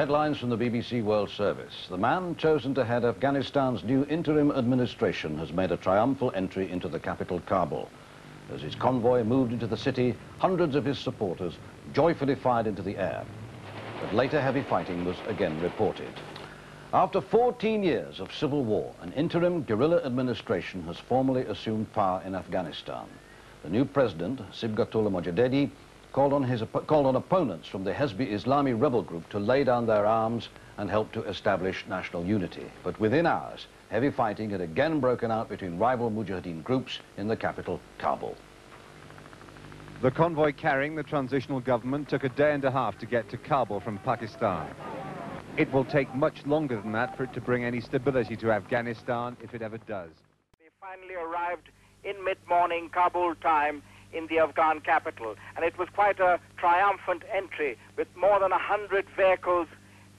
headlines from the BBC World Service. The man chosen to head Afghanistan's new interim administration has made a triumphal entry into the capital, Kabul. As his convoy moved into the city, hundreds of his supporters joyfully fired into the air. But later heavy fighting was again reported. After 14 years of civil war, an interim guerrilla administration has formally assumed power in Afghanistan. The new president, Sibgatullah Mojaddedi, called on opponents from the Hezbi Islami rebel group to lay down their arms and help to establish national unity. But within hours, heavy fighting had again broken out between rival Mujahideen groups in the capital, Kabul. The convoy carrying the transitional government took a day and a half to get to Kabul from Pakistan. It will take much longer than that for it to bring any stability to Afghanistan, if it ever does. They finally arrived in mid-morning Kabul time in the Afghan capital, and it was quite a triumphant entry with more than 100 vehicles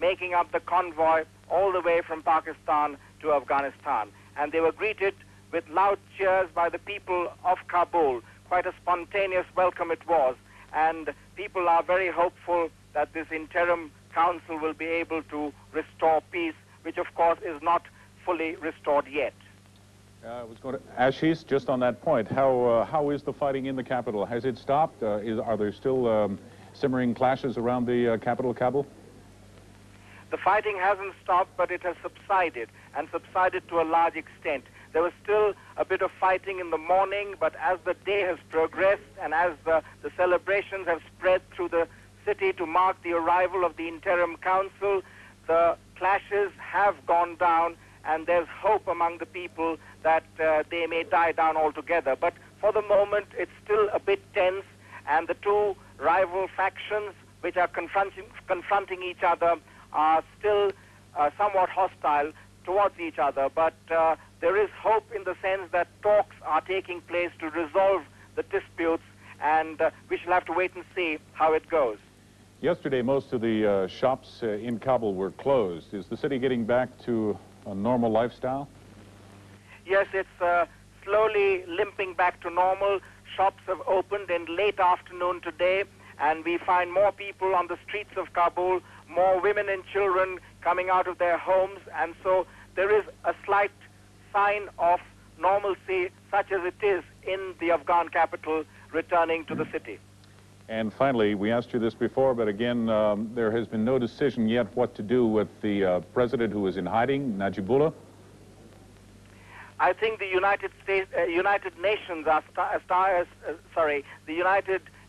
making up the convoy all the way from Pakistan to Afghanistan. And they were greeted with loud cheers by the people of Kabul. Quite a spontaneous welcome it was, and people are very hopeful that this interim council will be able to restore peace, which of course is not fully restored yet. I was going to, Ashish, just on that point, how is the fighting in the capital? Has it stopped? Are there still simmering clashes around the capital, Kabul? The fighting hasn't stopped, but it has subsided, and subsided to a large extent. There was still a bit of fighting in the morning, but as the day has progressed and as the celebrations have spread through the city to mark the arrival of the interim council, the clashes have gone down, and there's hope among the people that they may die down altogether. But for the moment, it's still a bit tense, and the two rival factions which are confronting each other are still somewhat hostile towards each other. But there is hope in the sense that talks are taking place to resolve the disputes, and we shall have to wait and see how it goes. Yesterday, most of the shops in Kabul were closed. Is the city getting back to a normal lifestyle? Yes, it's slowly limping back to normal. Shops have opened in late afternoon today, and we find more people on the streets of Kabul, more women and children coming out of their homes, and so there is a slight sign of normalcy, such as it is in the Afghan capital, returning to the city. And finally, we asked you this before, but again, there has been no decision yet what to do with the president who is in hiding, Najibullah. I think the United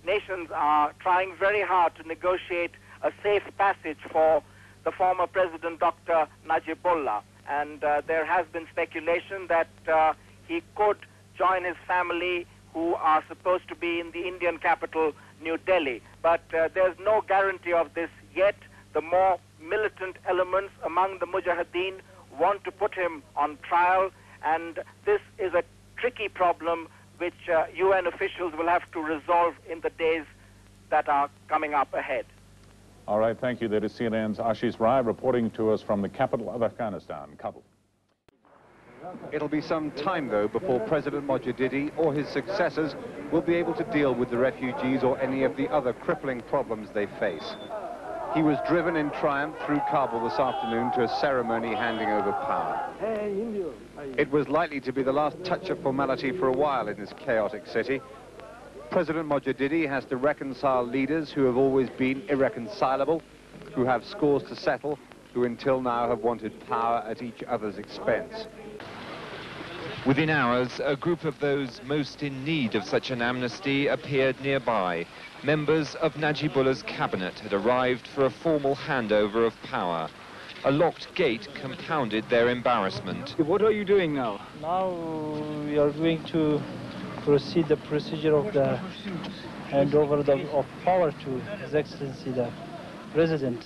Nations are trying very hard to negotiate a safe passage for the former President Dr. Najibullah, and there has been speculation that he could join his family, who are supposed to be in the Indian capital, New Delhi. But there's no guarantee of this yet. The more militant elements among the Mujahideen want to put him on trial, and this is a tricky problem which UN officials will have to resolve in the days that are coming up ahead. All right, thank you. That is CNN's Ashish Rai reporting to us from the capital of Afghanistan, Kabul. It'll be some time, though, before President Mojaddedi or his successors will be able to deal with the refugees or any of the other crippling problems they face. He was driven in triumph through Kabul this afternoon to a ceremony handing over power. It was likely to be the last touch of formality for a while in this chaotic city. President Mojaddedi has to reconcile leaders who have always been irreconcilable, who have scores to settle, who until now have wanted power at each other's expense. Within hours, a group of those most in need of such an amnesty appeared nearby. Members of Najibullah's cabinet had arrived for a formal handover of power. A locked gate compounded their embarrassment. What are you doing now? Now we are going to proceed the procedure of the handover of power to His Excellency the President.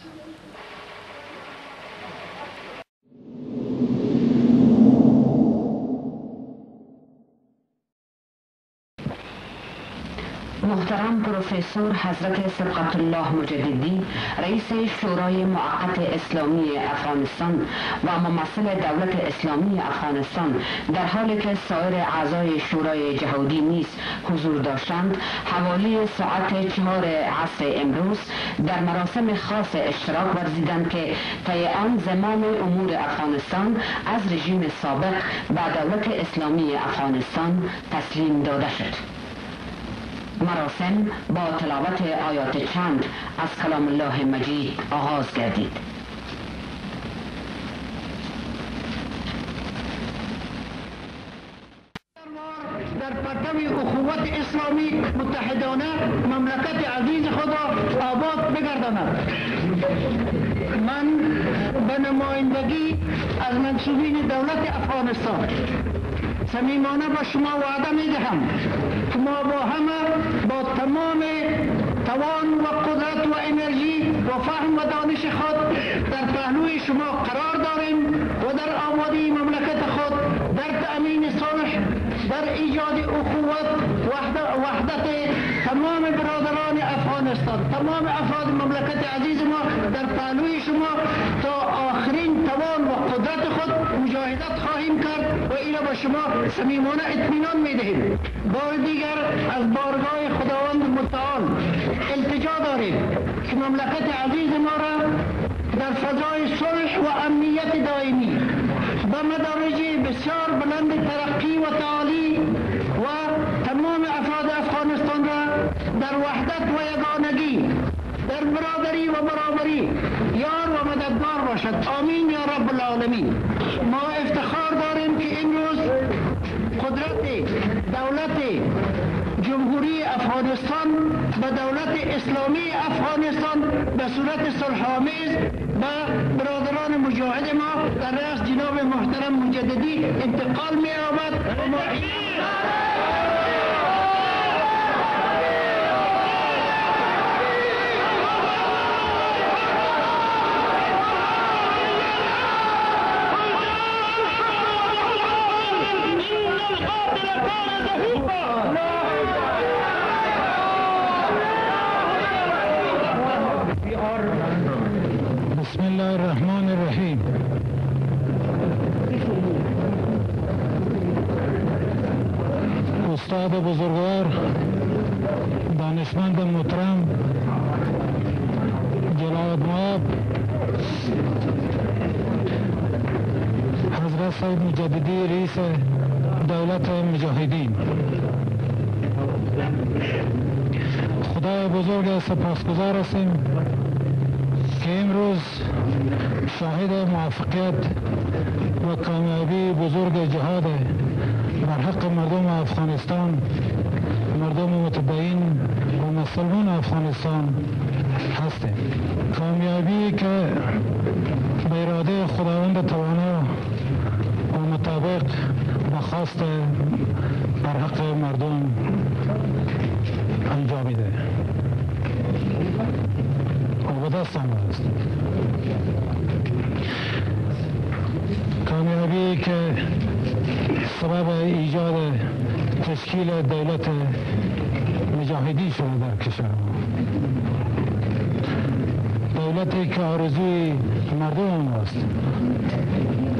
محترم پروفسور حضرت سبقتالله مجددی رئیس شورای موقت اسلامی افغانستان و ممثل دولت اسلامی افغانستان در حالی که سایر اعضای شورای جهادی نیز حضور داشتند حوالی ساعت 4 عصر امروز در مراسم خاص اشتراک ورزیدند که طی آن زمام امور افغانستان از رژیم سابق به دولت اسلامی افغانستان تسلیم داده شد. مراسم با تلاوت آیات چند از کلام الله مجید آغاز گردید. در پرتو اخوت اسلامی متحدانه مملکت عزیز خود را آباد بگرداند. من به نمایندگی از منصوبین دولت افغانستان صمیمانه با شما وعده می‌دهم که ما با همه با تمام توان و قدرت و انرژی و فهم و دانش خود در پهلوی شما قرار داریم و در آبادی مملکت خود در تأمین صلح، در ایجاد اخوت وحدت تمام برادران افغانستان، تمام افراد مملکت عزیز ما در پهلوی شما تا آخرین توان و قدرت خود مجاهدت خواهیم کرد و اینا با شما صمیمانه اطمینان میدهیم. بار دیگر از بارگاه خداوند متعال التجا داریم که مملکت عزیز ما را در فضای صلح و امنیت دائمی به مدارج بسیار بلند ترقی و تعالی و تمام افراد افغانستان را در وحدت و یگانگی، در برادری و برابری یار و مددگار باشد. آمین یا رب العالمین. ما افتخار داریم که امروز قدرت دولت جمهوری افغانستان به دولت اسلامی افغانستان به صورت صلح‌آمیز به برادران مجاهد ما در رأس جناب محترم مجددی انتقال می‌یابد. بسم الله الرحمن الرحیم. استاد بزرگوار، دانشمند محترم، جلال مآب حضرت سید مجددی رئیس دولت مجاهدین، خدای بزرگ سپاسگزار هستیم که امروز شاهد موفقیت و کامیابی بزرگ جهاد بر حق مردم افغانستان، مردم متدین و مسلمان افغانستان هستیم. کامیابی که به اراده خداوند توانا و مطابق به خواست بر حق مردم انجامیده و به دست آمده است. کامیابی که سبب ایجاد تشکیل دولت مجاهدی شده در کشور ما، دولتی که آرزوی مردم است،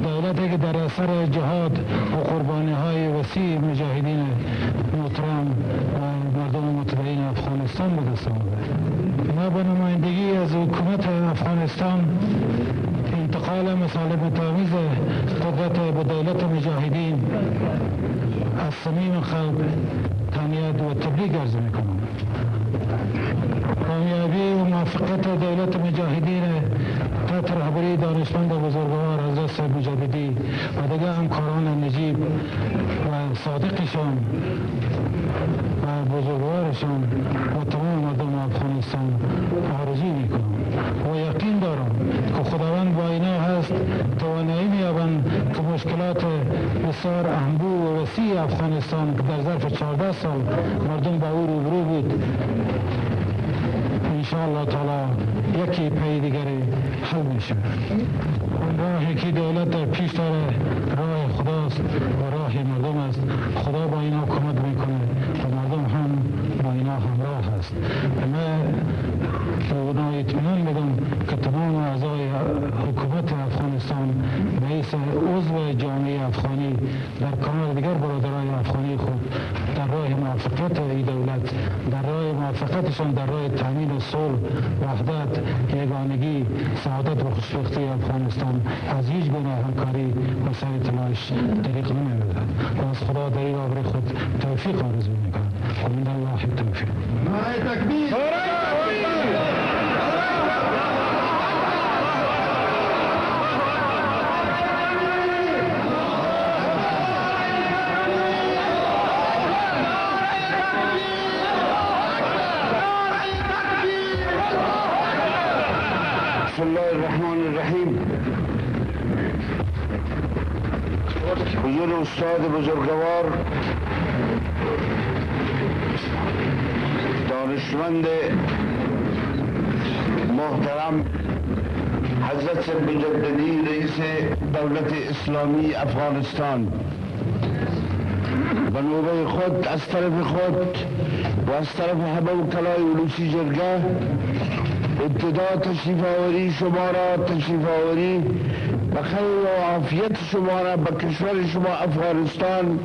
دولتی که در اثر جهاد و قربانی های وسیع مجاهدین محترم و مردم متدین افغانستان به دست آمده. ما به نمایندگی از حکومت افغانستان انتقال مطالب آمیز قدرت به دولت مجاهدین از صمیم قلب تهنیت و تبریک عرض میکنم. کامیابی و موفقیت دولت مجاهدین تحت رهبری دانشمند بزرگوار حضرت سید مجددی و دیگر همکاران نجیب و صادقشان و بزرگوارشان و تمام مردم افغانستان آرزو میکنم و یقین دارم که خداوند با اینا هست، توانایی می‌یابند که مشکلات بسیار انبوه و وسیع افغانستان که در ظرف 14 سال مردم با او روبرو بود، انشاءالله تعالی یکی پی دیگری حل میشه. اون راهی که دولت در پیش داره راه خداست و راه مردم است. خدا با اینا کمک میکنه و مردم هم با اینا همراه است. من به اطمینان میدم که تمام اعضای حکومت افغانستان رئیس عضو جامعه افغانی در کنار دیگر برادرای افغانی خود در راه موافقت این دولت، در راه موافقتشان در راه تامین صلح، وحدت، یگانگی، سعادت و خوشبختی افغانستان از هیچ گونه همکاری و سر تلاش طریق نمی‌یابد و از خدا در این راه خود توفیق آرزو می‌کنم. و من الله التوفیق. نعره تکبیر! بسم الله الرحمن الرحیم. حضور استاد بزرگوار، دانشمند محترم حضرت مجددی رئیس دولت اسلامی افغانستان، و نوبه خود از طرف خود و از طرف همه وکلای اولوسی جرگه ابتدا تشریف آوری شما را، تشریف آوری و خیر و عافیت شما را به کشور شما افغانستان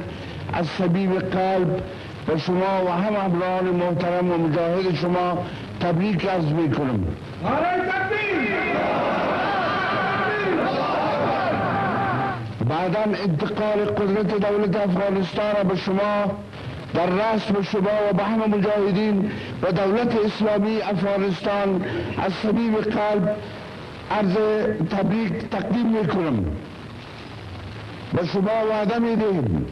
از صمیم قلب و شما و هم همراهان محترم و مجاهد شما تبریک عرض میکنم. بعدا انتقال قدرت دولت افغانستان به شما در رسم شما و به همه مجاهدین و دولت اسلامی افغانستان از صمیم قلب عرض تبریک تقدیم میکنم. به شما وعده میدیم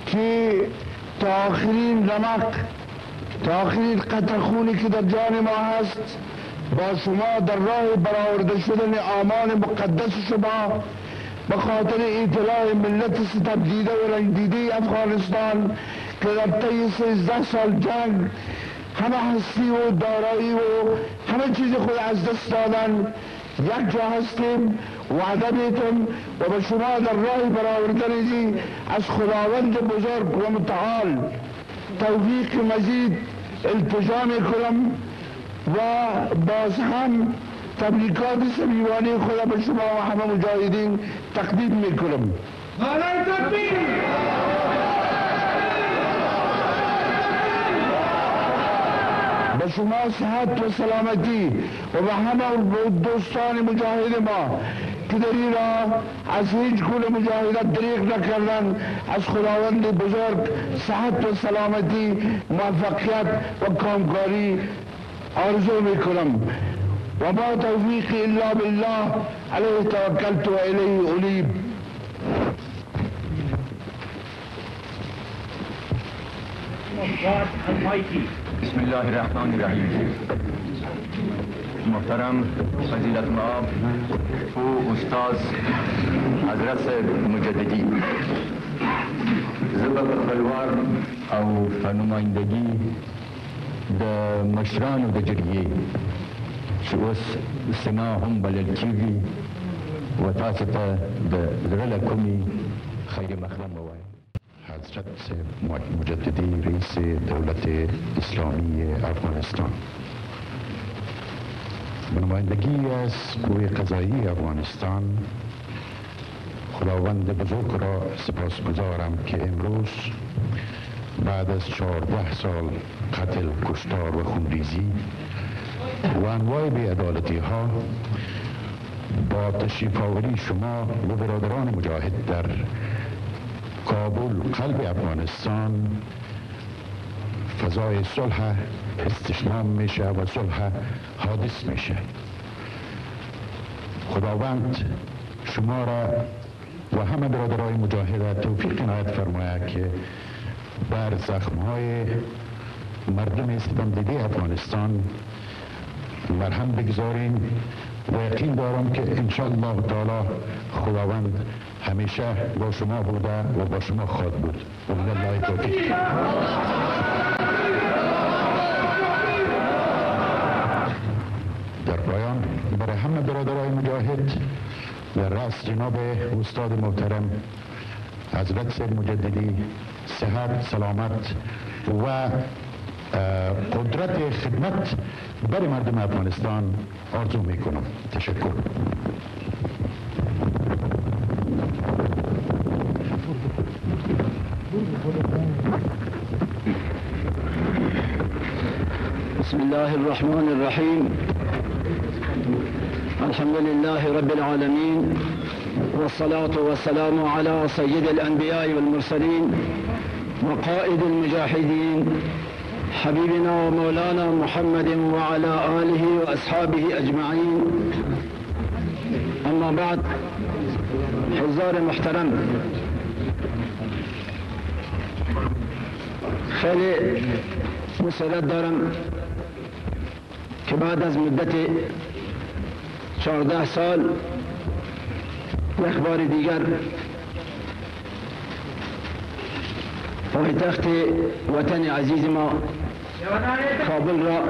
که تا آخرین رمق، تا آخرین قطره خونی که در جان ما هست با شما در راه برآورده شدن آمان مقدس شما به خاطر اطلاع ملت ستم دیده و رنج دیده افغانستان که در طی 13 سال جنگ همه هستی و دارایی و همه چیز خود از دست دادن، یک جا هستیم. وعده میتم و به شما در راه برآوردن از خداوند بزرگ و متعال توفیق مزید التجا میکنم و باز هم تبریکات صمیمانه خدا به شما و همه مجاهدین تقدیم میکنم. به شما صحت و سلامتی و به همه دوستان مجاهد ما که در این راه از هیچ گونه مجاهدت دریغ نکردن، از خداوند بزرگ صحت و سلامتی، موفقیت و کامکاری آرزو میکنم. و ما توفیق الا بالله علیه توکلت و الیه انیب. بسم الله الرحمن الرحیم. محترم فضیلت مآب و استاد حضرت مجددی، زه به خپلوار او په نمایندګي د مشرانو د جرګې چې اوس سنا هم بلل کېږي و تاسو ته د زړه له کومې خیر مقدم ووایم. حضرت مجددی رئیس دولت اسلامی افغانستان، به نمایندگی از قوه قضایی افغانستان خداوند بزرگ را سپاسگزارم که امروز بعد از 14 سال قتل، کشتار و خونریزی و انواع بی‌عدالتی ها با تشریف آوری شما و برادران مجاهد در کابل قلب افغانستان فضای صلح استشمام میشه و صلح حادث میشه. خداوند شما را و همه برادرای مجاهد توفیق عنایت فرماید که بر زخمهای مردم ستم دیده افغانستان مرهم بگذاریم و یقین دارم که انشاءالله تعالی خداوند همیشه با شما بوده و با شما خواهد بود. و بالله توفیق. در پایان برای همه برادرای مجاهد در رأس جناب استاد محترم حضرت سید مجددی صحت، سلامت و قدرت خدمت برای مردم افغانستان آرزو میکنم. تشکر. بسم الله الرحمن الرحيم. الحمد لله رب العالمين، والصلاة والسلام على سيد الأنبياء والمرسلين وقائد المجاهدين حبيبنا ومولانا محمد وعلى آله وأصحابه أجمعين. أما بعد، حضار محترم، خیلی مسئلت دارم که بعد از مدت 14 سال یک بار دیگر پایتخت وطن عزیز ما کابل را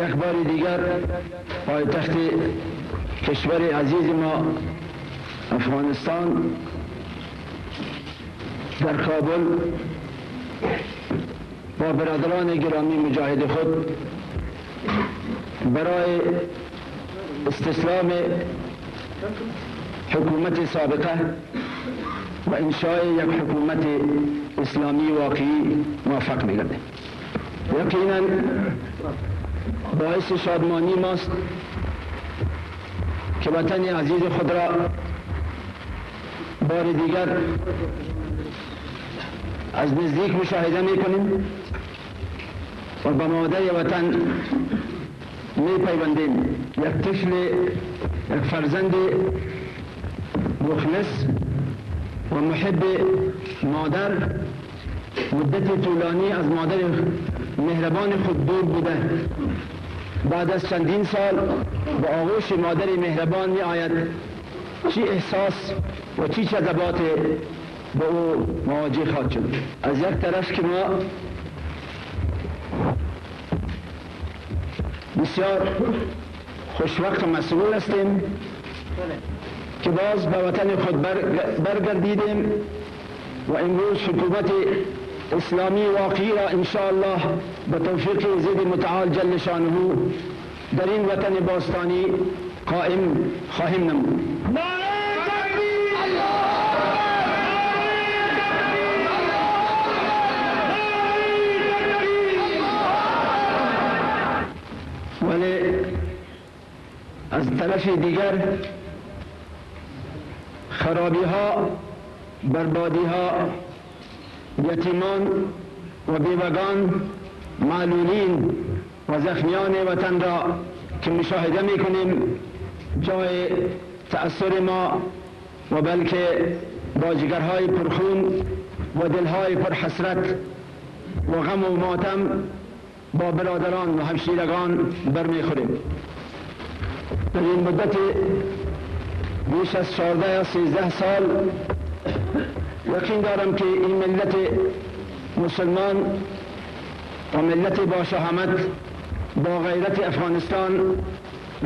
یک بار دیگر پایتخت کشور عزیز ما افغانستان در کابل با برادران گرامی مجاهد خود برای استسلام حکومت سابقه و انشاء یک حکومت اسلامی واقعی موفق می‌گردد. یقیناً باعث شادمانی ماست که وطن عزیز خود را بار دیگر از نزدیک مشاهده میکنیم و به مادر وطن میپیوندیم. یک طفل، یک فرزند مخلص و محب مادر مدت طولانی از مادر مهربان خود دور بوده. بعد از چندین سال به آغوش مادر مهربان می آید. چی احساس و چی جذبات به او مواجه خواهد شد. از یک طرف که ما بسیار خوشوقت و مسئول هستیم که باز به وطن خود برگردیدیم و امروز حکومت اسلامی واقعی را انشاءالله به توفیق زید متعال جل شانه در این وطن باستانی قائم خواهیم نمود. ولی از طرف دیگر خرابی ها، بربادی ها، یتیمان و بیوگان، معلولین و زخمیان وطن را که مشاهده میکنیم جای تأثیر ما و بلکه با جگرهای پرخون و دلهای پرحسرت و غم و ماتم با برادران و همشیرگان برمیخوریم. در این مدت بیش از 14 یا 13 سال یقین دارم که این ملت مسلمان و ملت با شهامت با غیرت افغانستان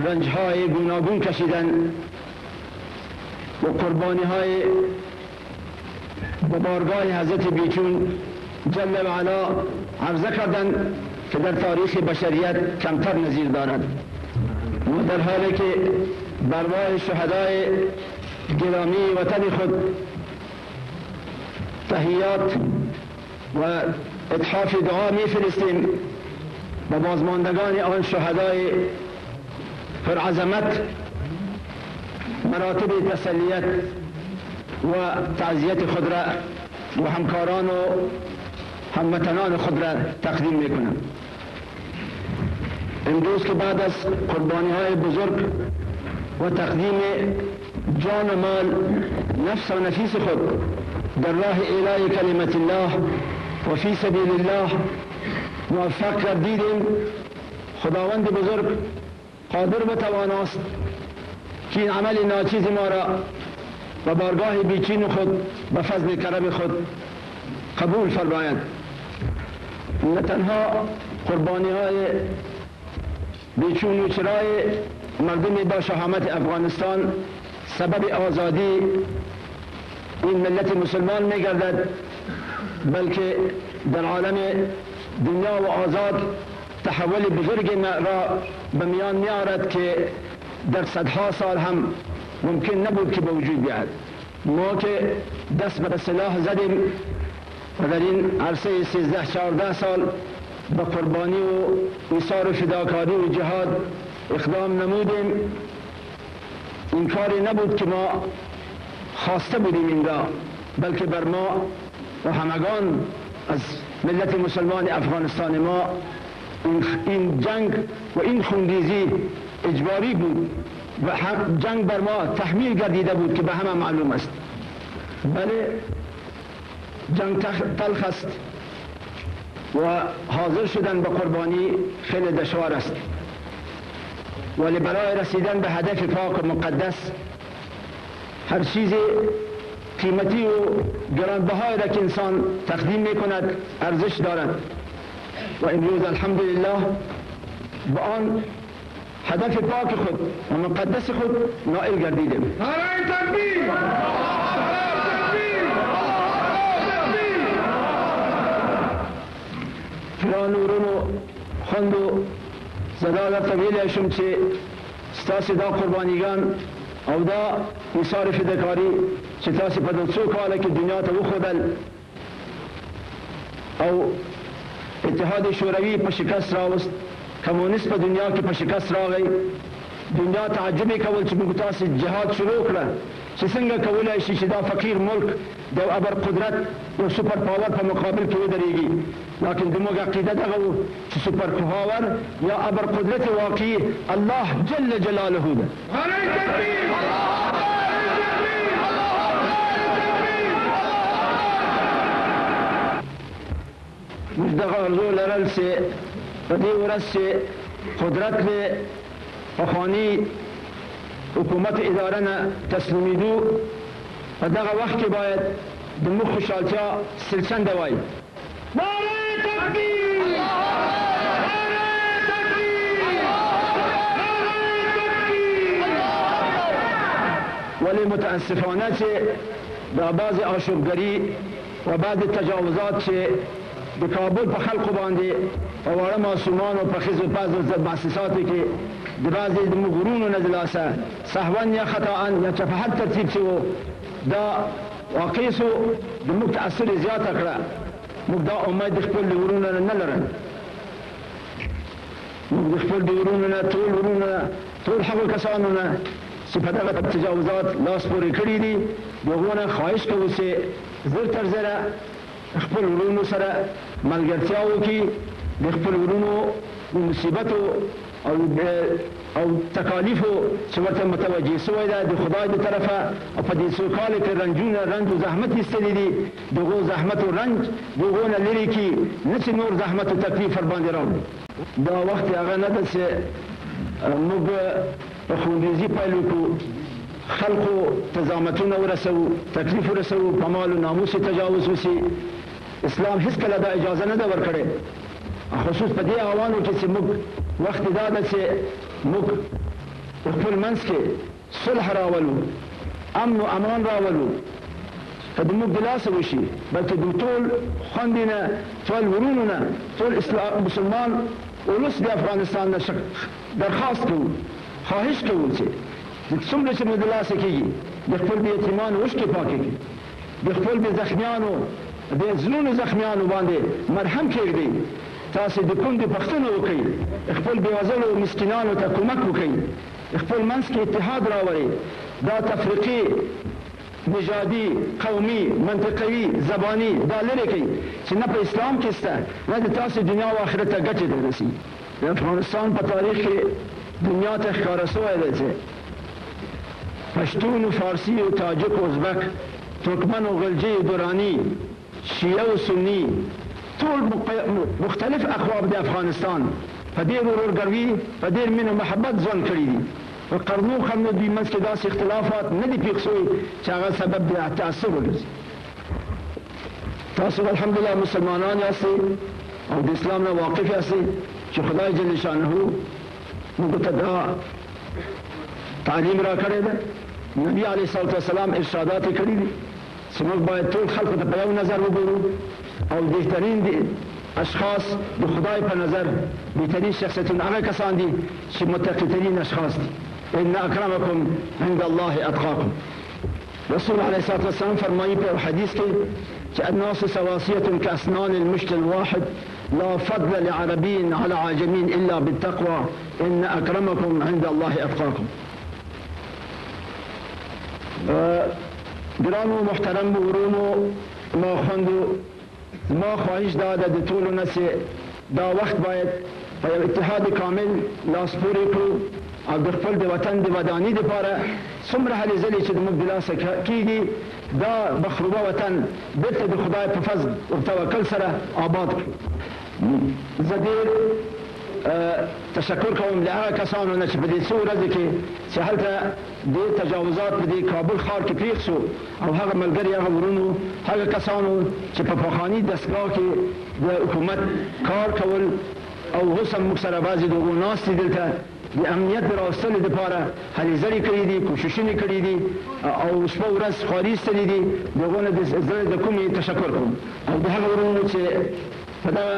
رنجهای گوناگون کشیدن و قربانیهای به بارگاه حضرت بیچون جل و علا عرضه کردن که در تاریخ بشریت کمتر نظیر دارد. و در حالی که برای شهدای گرامی وطن خود تحیات و اتحاف دعا میفرستیم و بازماندگان آن شهدای پرعظمت مراتب تسلیت و تعزیت خود را و همکاران و هموطنان خود را تقدیم میکنم. امروز که بعد از قربانی های بزرگ و تقدیم جان و مال، نفس و نفیس خود در راه اعلای کلمت الله و فی سبیل الله موفق گردیدیم، خداوند بزرگ قادر و تواناست که این عمل ناچیز ما را و بارگاه بیچین خود به فضل کرم خود قبول فرماید. نه تنها قربانی های بیچون و چرای مردم با شهامت افغانستان سبب آزادی این ملت مسلمان میگردد، بلکه در عالم دنیا و آزاد تحول بزرگ را به میان میارد که در صدها سال هم ممکن نبود که به وجود بیاید. ما که دست به سلاح زدیم و در این عرصه 13-14 سال به قربانی و ایثار و فداکاری و جهاد اقدام نمودیم، این کاری نبود که ما خواسته بودیم این را، بلکه بر ما و همگان از ملت مسلمان افغانستان ما این جنگ و این خونریزی اجباری بود و جنگ بر ما تحمیل گردیده بود که به همه معلوم است. بله جنگ تلخ است و حاضر شدن به قربانی خیلی دشوار است، ولی برای رسیدن به هدف پاک و مقدس هر چیز قیمتی و گرانبهایی را که انسان تقدیم می کند ارزش دارد و امروز الحمدلله به آن هدف پاک خود و مقدس خود نائل گردیدیم. فلان ورونو خوندو زدا در طویل شم چه ستاسی دا قربانیگان او دا ایثار فداکاری چه تاسی پدل سو کاله که دنیا تا خودل او اتحاد شوروی په شکست راوست، کمونیست په دنیا کې په شکست راغی. دنیا تعجب کول چې موږ تاسو جهاد شروع کړه چې څنګه کولای شي چې دا فقیر ملک د ابر قدرت او سپر پاور په مقابل کې ودرېږي. لکن زموږ عقیده دغه و چې سپر پاور یا ابر قدرت واقعي الله جل جلاله ده. موږ دغه ارزو لرل چې په دې ورځ چې قدرت له پخواني حکومت اداره نه تسلیمیدو په دغه وخت کې باید د موږ خوشحالتیا سلچنده وای. نعره تکبیر! نعره تکبیر! ولی متاسفانه چې در بعض آشوبگری و بعض تجاوزات چې د کابل په خلقو باندې او واړه معصومان او په ښځو پزو مؤسساتو کې د بعضې د مغرونو نه د لاسه سهوا یا خطا یا چپهت ترتیب شوی دا واقع سو د موږ تاثر یې زیاته کړه. موږ دا امید د خپل ورونو نه لرل، موږ د خپل ورونو نه ټول هغو کسانو نه چې په دغه تجاوزات لاس پورې کړي دي د هغو نه خواهش کوو چې زر تر زره خپل ورونو سره ملګرتیا وکړي، د خپل ورونو د مصیبتو او تکالیفو چې ورته متوجه سوی ده د خدای د طرفه او په دې څو کاله کې رنج و زحمت ایستلی دي، د هغو زحمت و رنج د هغو نه لرې کړي، نه چې نور زحمت و تکلیف ورباندې راوړي. دا وخت هغه نه ده چې موږ په خونریزي پیل وکړو، خلقو تزامتونه ورسوو، تکلیف ورسوو، په مال و ناموس تجاوز وسي. اسلام هیڅکله دا اجازه نه ده ورکړې، خصوص په دې اوانو کې چې موږ وخت دا ده چې موږ خپل منځ کې صلح راولو، امن و امان راولو، که د موږ د لاسه وشي، بلکې د ټول خویندې نه، ټول ورونو نه، ټول مسلمان ولس د افغانستان نه درخواست کوو، خواهش کوو چې څومره چې مو د لاسه کېږي د خپل د یتیمانو اوښکې پاکې کړي، د خپل د زخمیانو د زړونو زخمیانو باندې مرهم کېږدئ، تاسو د کندې پوښتنه وکړئ، خپل بېوزلو مسکینانو ته کومک وکړئ، خپل منځ کې اتحاد راولئ، دا تفریقي نژادي قومي منطقوي زباني دا لرې کړئ چې نه په اسلام کې شته، نه د تاسو دنیا او آخرت ته ګټې در رسي. د افغانستان په تاریخ کې دنیا ته ښکاره سوی دی چې پشتون و فارسی و تاجک و ازبک، ترکمن و غلجی و درانی، شیعه و سنی، ټول مختلف اقوام د افغانستان په ډېر ورورګروي، په ډېر مینه و محبت ژوند کړي دي. په قرنو دوی منځ کې داسې اختلافات نه دي پېښ شوي چې هغه سبب د تعصب وګرځي. تاسو الحمدلله مسلمانان یاستئ او د اسلام نه واقف یاستئ چې خدای جل شانه موږ ته دا تعلیم را کړی ده نبی علیه السلام ارشادات کړي دي چې موږ باید ټول خلکو ته په یو نظر وګورو او بهترین اشخاص د خدای په نظر بهترین شخصیتونه هغه کسان دي چې متقی‌ترین اشخاص دي. ان اکرمکم عند الله اتقاکم. رسول علیه السلام فرمایي په حدیث کې چې الناس سواسیة كأسنان المشط الواحد لا فضل لعربي على عجمي إلا بالتقوى إن أكرمكم عند الله أتقاكم. گرانو محترم ورونو ما خوندو ما خواهش داده د ټولو نه چې دا وخت باید په یو اتحاد کامل لاس پورې کړو او د خپل د وطن د ودانۍ دپاره څومره هلې ځلې چې زموږ د لاسه کېږي دا مخروبه وطن بېرته د خدای په فضل او توکل سره آباد کړو. زه ډېر تشکر کوم له هغه کسانو نه چې په دې څو ورځو کې چې هلته ډېر تجاوزات په دې کابل ښار کې پېښ شو او هغه ملګري هغه ورونو هغه کسانو چې په پخواني دستګاه کې د حکومت کار کول او اوس هم موږ سره بعضې د هغو ناست دي دلته د امنیت د راوستلو دپاره هلې ځلې کړي دي کوششونه کړي دي او شپه ورځ خواري ایستلي دي د هغو نه د زړه د کومې تشکر کوم او د هغه ورونو چې په دغه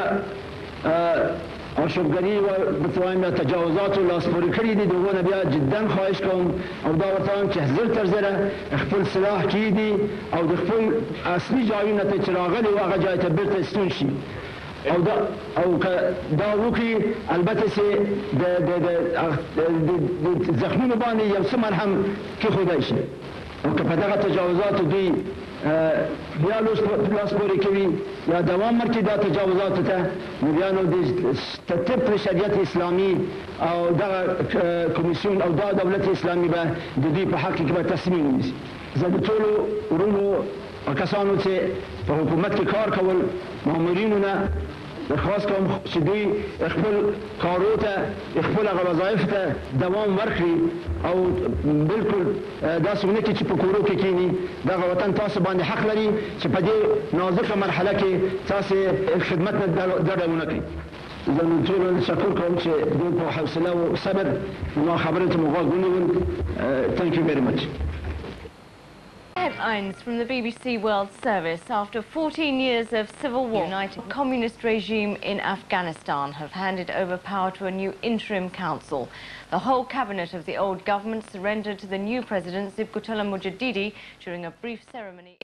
آشوبگری و بتوایم یا تجاوزات و لاسپوری کردی دو و نبیا جدا خواهش کن او دا ورطان که زر ترزره اخفل سلاح کی دی او دخفل اصلی جایی نتا چراغلی و اغا جای تبرت استون شی او که دا وکی البته سی زخمون بانی یو سمر هم کی خودایشه او که پدغه تجاوزات دوی بیا لاسپوری کوي یا دوام ورکړي دا تجاوزاتو ته نو بیا نو د طب شریعت اسلامي او دغه کمیسیون او دا دولت اسلامي به د دوی په حق کې به تصمیم ونیسي. زه د ټولو ورونو او کسانو چې په حکومت کې کار کول مامورینو نه درخواست کوم چې دوی خپل کارو ته خپل هغه وظایف ته دوام ورکړي او بالکل داسې ونه کړي چې په کورو کې کښېني. دغه وطن تاسو باندې حق لري چې په دې نازکه مرحله کې تاسې خدمت نه ډډه ونه کړي. زه نو ټولو تشکر کوم چې دوی په حوصله او صبر زما خبرې ته مو غوږ ونیول. Thank you very much. Headlines from the BBC World Service. After 14 years of civil war, the United Communist regime in Afghanistan have handed over power to a new interim council. The whole cabinet of the old government surrendered to the new president, Sibgatullah Mojaddedi, during a brief ceremony.